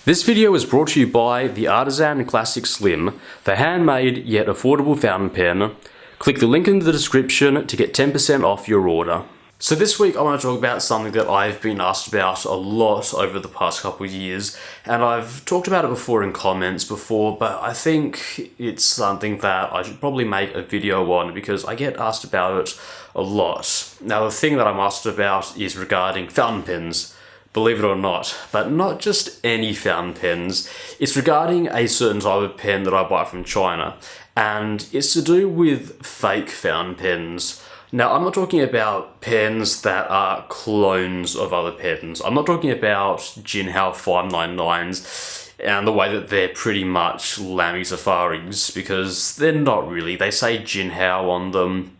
This video is brought to you by the Artisan Classic Slim, the handmade yet affordable fountain pen. Click the link in the description to get 10% off your order. So this week I want to talk about something that I've been asked about a lot over the past couple of years, and I've talked about it before in comments before, but I think it's something that I should probably make a video on because I get asked about it a lot. Now the thing that I'm asked about is regarding fountain pens. Believe it or not, but not just any fountain pens. It's regarding a certain type of pen that I buy from China, and it's to do with fake fountain pens. Now, I'm not talking about pens that are clones of other pens. I'm not talking about Jinhao 599s and the way that they're pretty much Lamy Safaris, because they're not really. They say Jinhao on them.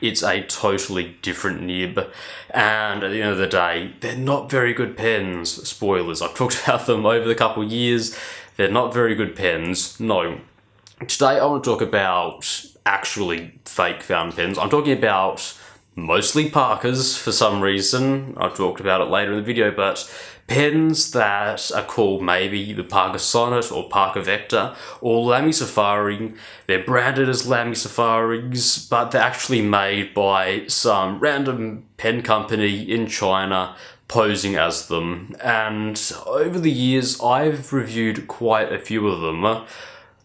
It's a totally different nib, and at the end of the day, they're not very good pens. Spoilers, I've talked about them over the couple of years. They're not very good pens, no. Today I want to talk about actually fake fountain pens. I'm talking about mostly Parkers for some reason. I've talked about it later in the video, but pens that are called maybe the Parker Sonnet or Parker Vector or Lamy Safari. They're branded as Lamy Safaris, but they're actually made by some random pen company in China posing as them. And over the years, I've reviewed quite a few of them.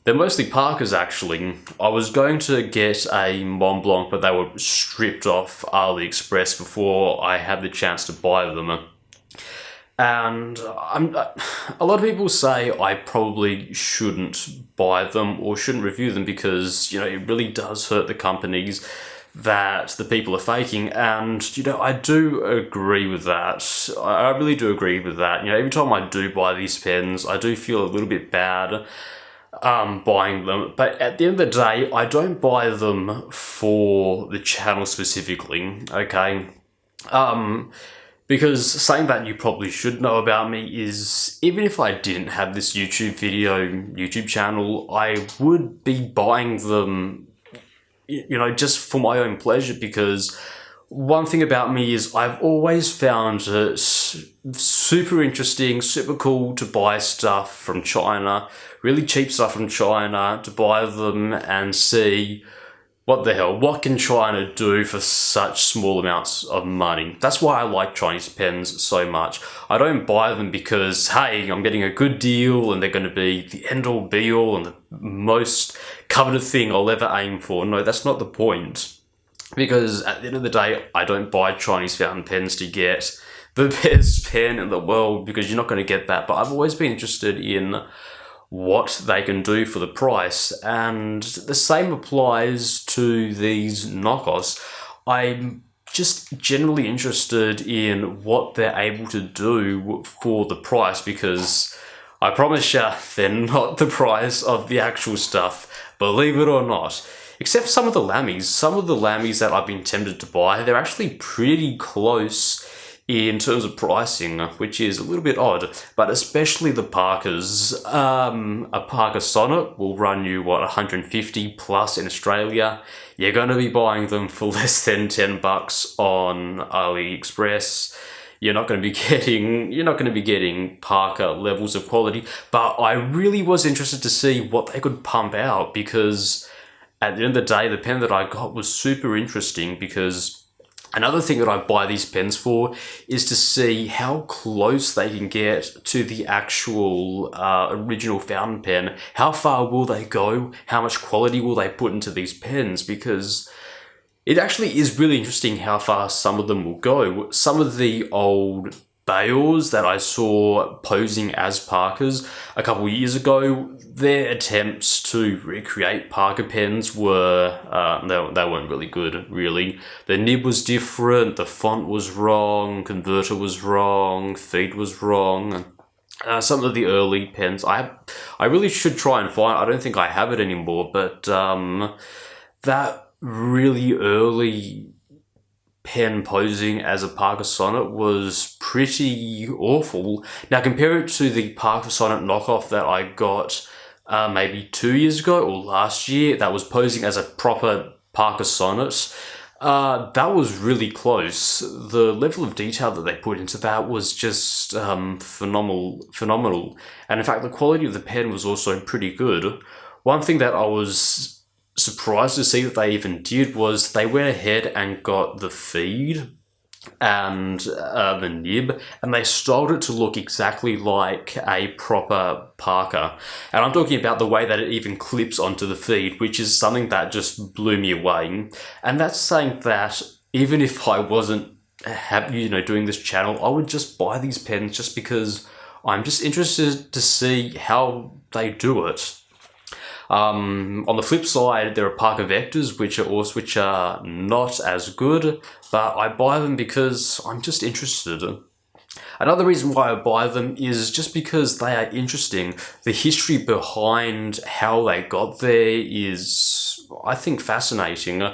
They're mostly Parkers, actually. I was going to get a Mont Blanc, but they were stripped off AliExpress before I had the chance to buy them. And a lot of people say I probably shouldn't buy them or shouldn't review them because, it really does hurt the companies that the people are faking. And, I do agree with that. I really do agree with that. Every time I do buy these pens, I do feel a little bit bad buying them, but at the end of the day, I don't buy them for the channel specifically, okay? Because saying that you probably should know about me is, even if I didn't have this YouTube channel, I would be buying them, just for my own pleasure, because one thing about me is I've always found it super interesting, super cool to buy stuff from China, really cheap stuff from China, to buy them and see what can China do for such small amounts of money. That's why I like Chinese pens so much. I don't buy them because, hey, I'm getting a good deal and they're going to be the end-all be-all and the most coveted thing I'll ever aim for. No, that's not the point. Because at the end of the day, I don't buy Chinese fountain pens to get the best pen in the world, because you're not going to get that. But I've always been interested in what they can do for the price, and the same applies to these knockoffs. I'm just generally interested in what they're able to do for the price, because I promise you, they're not the price of the actual stuff, believe it or not. Except for some of the Lamys that I've been tempted to buy, they're actually pretty close in terms of pricing, which is a little bit odd, but especially the Parkers. A Parker Sonnet will run you, 150 plus in Australia. You're going to be buying them for less than $10 on AliExpress. You're not going to be getting Parker levels of quality, but I really was interested to see what they could pump out, because at the end of the day, the pen that I got was super interesting, because another thing that I buy these pens for is to see how close they can get to the actual original fountain pen. How far will they go? How much quality will they put into these pens? Because it actually is really interesting how far some of them will go. Some of the old Bayors that I saw posing as Parkers a couple of years ago, their attempts to recreate Parker pens were, they weren't really good, really. The nib was different, the font was wrong, converter was wrong, feed was wrong. Some of the early pens, I really should try and find, I don't think I have it anymore, but that really early pen posing as a Parker Sonnet was pretty awful. Now compare it to the Parker Sonnet knockoff that I got maybe 2 years ago or last year, that was posing as a proper Parker Sonnet. That was really close. The level of detail that they put into that was just phenomenal. And in fact, the quality of the pen was also pretty good. One thing that I was surprised to see that they even did was they went ahead and got the feed and the nib, and they styled it to look exactly like a proper Parker. And I'm talking about the way that it even clips onto the feed, which is something that just blew me away. And that's saying that even if I wasn't doing this channel, I would just buy these pens just because I'm just interested to see how they do it. On the flip side, there are Parker Vectors, which are not as good, but I buy them because I'm just interested. Another reason why I buy them is just because they are interesting. The history behind how they got there is, I think, fascinating.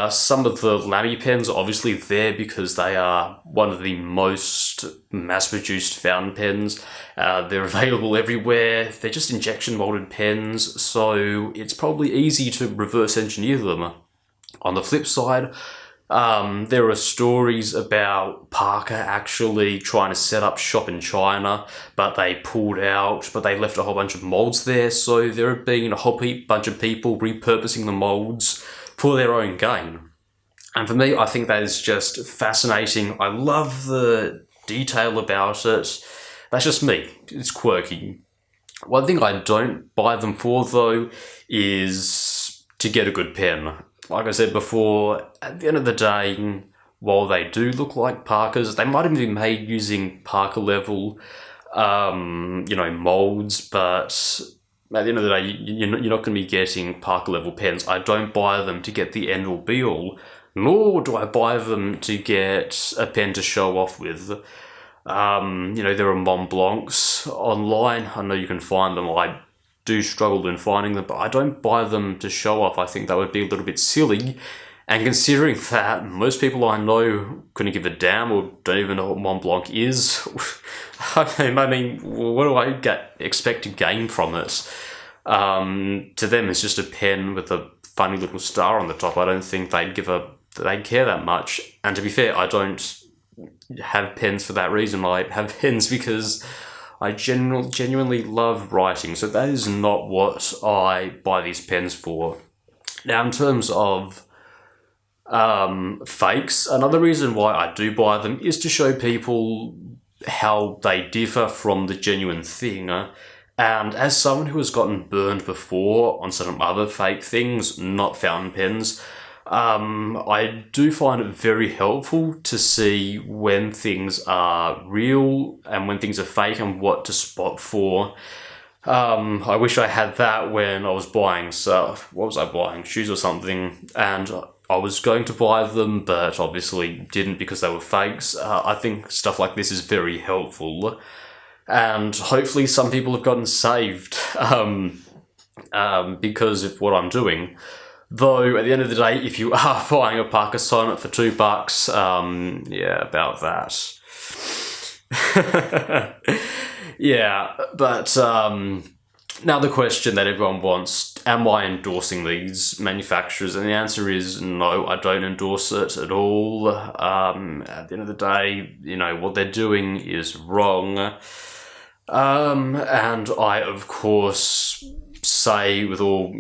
Some of the Lamy pens are obviously there because they are one of the most mass-produced fountain pens. They're available everywhere. They're just injection molded pens, so it's probably easy to reverse engineer them. On the flip side, there are stories about Parker actually trying to set up shop in China, but they pulled out, but they left a whole bunch of molds there, so there have been a whole bunch of people repurposing the molds for their own gain. And for me, I think that is just fascinating. I love the detail about it. That's just me. It's quirky. One thing I don't buy them for, though, is to get a good pen. Like I said before, at the end of the day, while they do look like Parkers, they might have been made using Parker level, molds, but at the end of the day, you're not going to be getting Parker level pens. I don't buy them to get the end all be all, nor do I buy them to get a pen to show off with. There are Montblancs online. I know you can find them. I do struggle in finding them, but I don't buy them to show off. I think that would be a little bit silly. And considering that most people I know couldn't give a damn or don't even know what Montblanc is, I mean, what do I expect to gain from it? To them, it's just a pen with a funny little star on the top. I don't think they'd care that much. And to be fair, I don't have pens for that reason. I have pens because I genuinely love writing. So that is not what I buy these pens for. Now, in terms of fakes, another reason why I do buy them is to show people how they differ from the genuine thing. And as someone who has gotten burned before on some other fake things, not fountain pens, I do find it very helpful to see when things are real and when things are fake and what to spot for. I wish I had that when I was buying stuff. What was I buying? Shoes or something. And I was going to buy them, but obviously didn't because they were fakes. I think stuff like this is very helpful. And hopefully some people have gotten saved because of what I'm doing. Though, at the end of the day, if you are buying a Parker Sonnet for $2, yeah, about that. Yeah, but now the question that everyone wants, am I endorsing these manufacturers? And the answer is no, I don't endorse it at all. At the end of the day, what they're doing is wrong. And I, of course, say with all,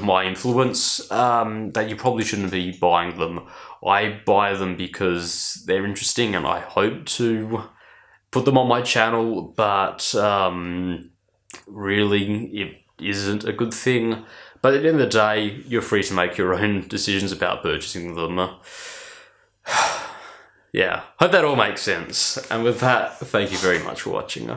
my influence, that you probably shouldn't be buying them. I buy them because they're interesting and I hope to put them on my channel, but really it isn't a good thing. But at the end of the day, you're free to make your own decisions about purchasing them. Yeah, hope that all makes sense. And with that, thank you very much for watching.